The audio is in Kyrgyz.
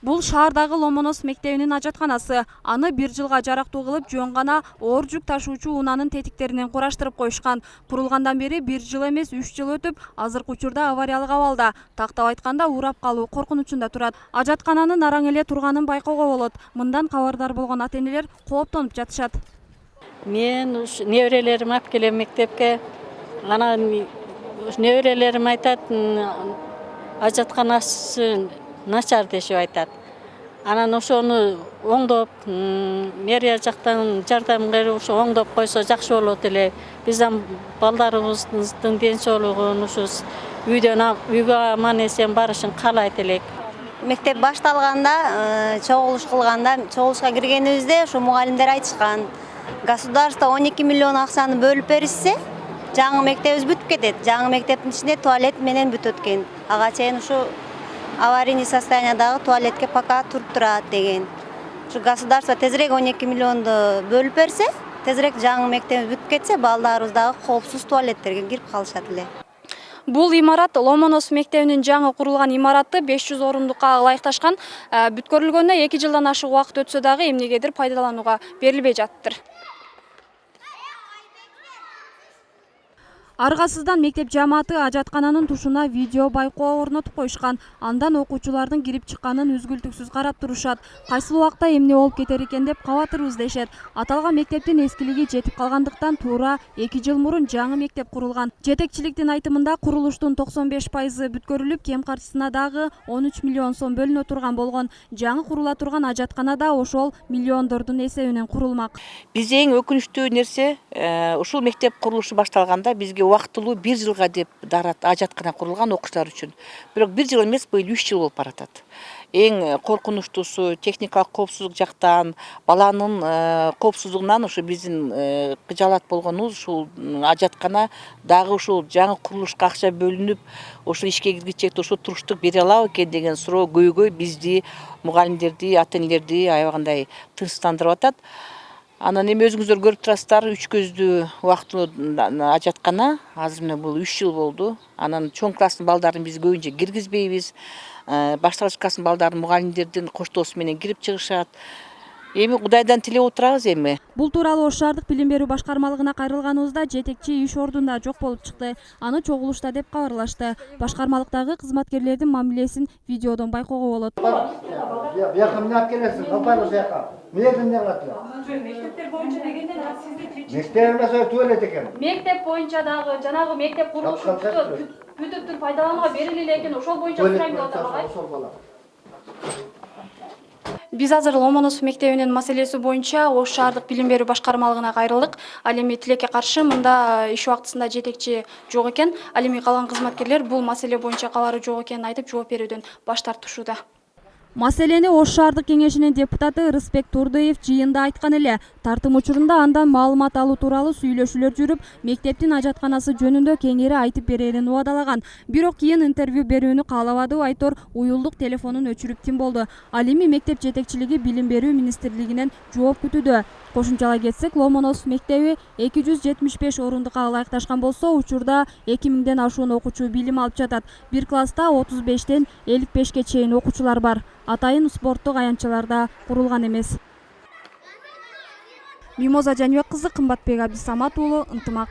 Бул шаардагы Ломонос мектебинин ажатканасы. Аны 1 жылга жарактуу кылып, жөн гана оор жүк ташуучу унаанын тетиктеринен кураштырып коюшкан. Курулгандан бери 1 жыл эмес, 3 жыл өтүп, азыркы учурда авариялык абалда. Тактап айтканда, урап калуу коркунучунда турат. Ажаткананын араң эле турганын байкоого болот. Мындан кабардар болгон ата-энелер кооптонуп жатышат. Мен неберелерим алып келем мектепке. Анан неберелерим айтат, ажатканасы начар дешип айтат. Анан ошону оңдоп, мэрия жактан жардам берип, ошо оңдоп койсо жакшы болот эле. Биздин балдарыбыздын ден соолугун ушу үйгө аман эсен барышын каалайт элек. Мектеп башталганда, чогулуш кылганда, чогулушка киргенибизде ошо мугалимдер айтышкан. Государство 12 миллион акчаны бөлүп беришсе, жаңы мектебибиз бүтүп кетет. Жаңы мектептин ичинде туалет менен бүтөт экен. Ага чейин ушу аварийный состояниядагы туалетке пока туруп турат деген. Ушу государство тезирээк 12 миллионду бөлүп берсе, тезирээк жаңы мектебибиз бүтүп кетсе, балдарыбыз дагы коопсуз туалеттерге кирип калышат эле. Бул имарат Ломонос мектебинин жаңы курулган имараты 500 орундукка ылайыкташкан. Бүткөрүлгөнүнө 2 жылдан ашык убакыт өтсө дагы эмнегедир пайдаланууга берилбей жатыптыр. Аргасыздан мектеп жамааты ажаткананын тушуна видео байкоо орнотуп коюшкан. Андан окуучулардын кирип чыкканын үзгүлтүксүз карап турушат. Кайсыл убакта эмне болуп кетер экен деп кабатырбыз дешет. Аталган мектептин эскилиги жетип калгандыктан туура 2 жыл мурун жаңы мектеп курулган. Жетекчиликтин айтымында курулуштун 95% бүткөрүлүп, кем каржысына дагы 13 миллион сом бөлүнө турган болгон. Жаңы курула турган ажаткана да ошол миллиондордун эсебинен курулмак. Бизге эң өкүнүчтүү нерсе, ушул мектеп курулушу башталганда бизге убактылуу 1 жылга деп дарат ажаткана курулган окуучулар үчүн. Бирок 1 жыл эмес, быйыл 3 жыл болуп баратат. Эң коркунучтуусу техникалык коопсуздук жактан, баланын коопсуздугунан ушу биздин кыжаалат болгонубуз ушул ажаткана дагы ушул жаңы курулушка акча бөлүнүп, ошол ишке киргичекте ошо туруштук бере алабы экен деген суроо көйгөй бизди, мугалимдерди, ата-энелерди аябагандай тынчтандырып атат. Анан эми өзүңүздөр көрүп турасыздар, 3 көздүү убактылуу ажаткана, азыр мына бул 3 жыл болду. Анан чоң класстын балдарын биз көбүнчө киргизбейбиз. Башталгыч класстын балдарын мугалимдердин коштоосу менен кирип чыгышат. Эми Кудайдан тилеп отурабыз эми. Бул тууралуу Ош шаардык билим берүү башкармалыгына кайрылганыбызда жетекчи иш ордунда жок болуп чыкты. Аны чогулушта деп кабарлашты. Башкармалыктагы кызматкерлердин мамилесин видеодон байкоого болот. Бияка эмне алып келесиң? Капай ошол жака. Эмне эмне кыласың? Мектептер боюнча дегенден сизди Мектеп эмес, туалет экен. мектеп боюнча дагы жанагы мектеп курулушу бүтүп пайдаланууга бериле экен. Ошол боюнча сурайм деп атам. Биз азыр Ломонос мектебинин маселеси боюнча Ош шаардык билим берүү башкармалыгына кайрылдык. Ал эми тилекке каршы мында иш убактысында жетекчи жок экен. Ал эми калган кызматкерлер бул маселе боюнча кабары жок экенин айтып жооп берүүдөн баш тартышууда. Маселени Ош шаардык кеңешинин депутаты Рыспек Турдыев жыйында айткан эле. Тартым учурунда андан маалымат алуу тууралуу сүйлөшүүлөр жүрүп, мектептин ажатканасы жөнүндө кеңири айтып берерин убадалаган. Бирок кийин интервью берүүнү каалабады, Айтор уюлдук телефонун өчүрүп тим болду. Ал эми мектеп жетекчилиги билим берүү министрлигинен жооп күтүүдө. Кошумчалай кетсек, Ломонос мектеби 275 орундукка ылайыкташкан болсо, учурда 2000ден ашуун окуучу билим алып жатат. Бир класста 35ден 55ке чейин окуучулар бар. Атайын спорттук аянтчаларда курулган эмес. Мимоза Жаныбек кызы, Кымбатбек Абдисамат уулу, Ынтымак.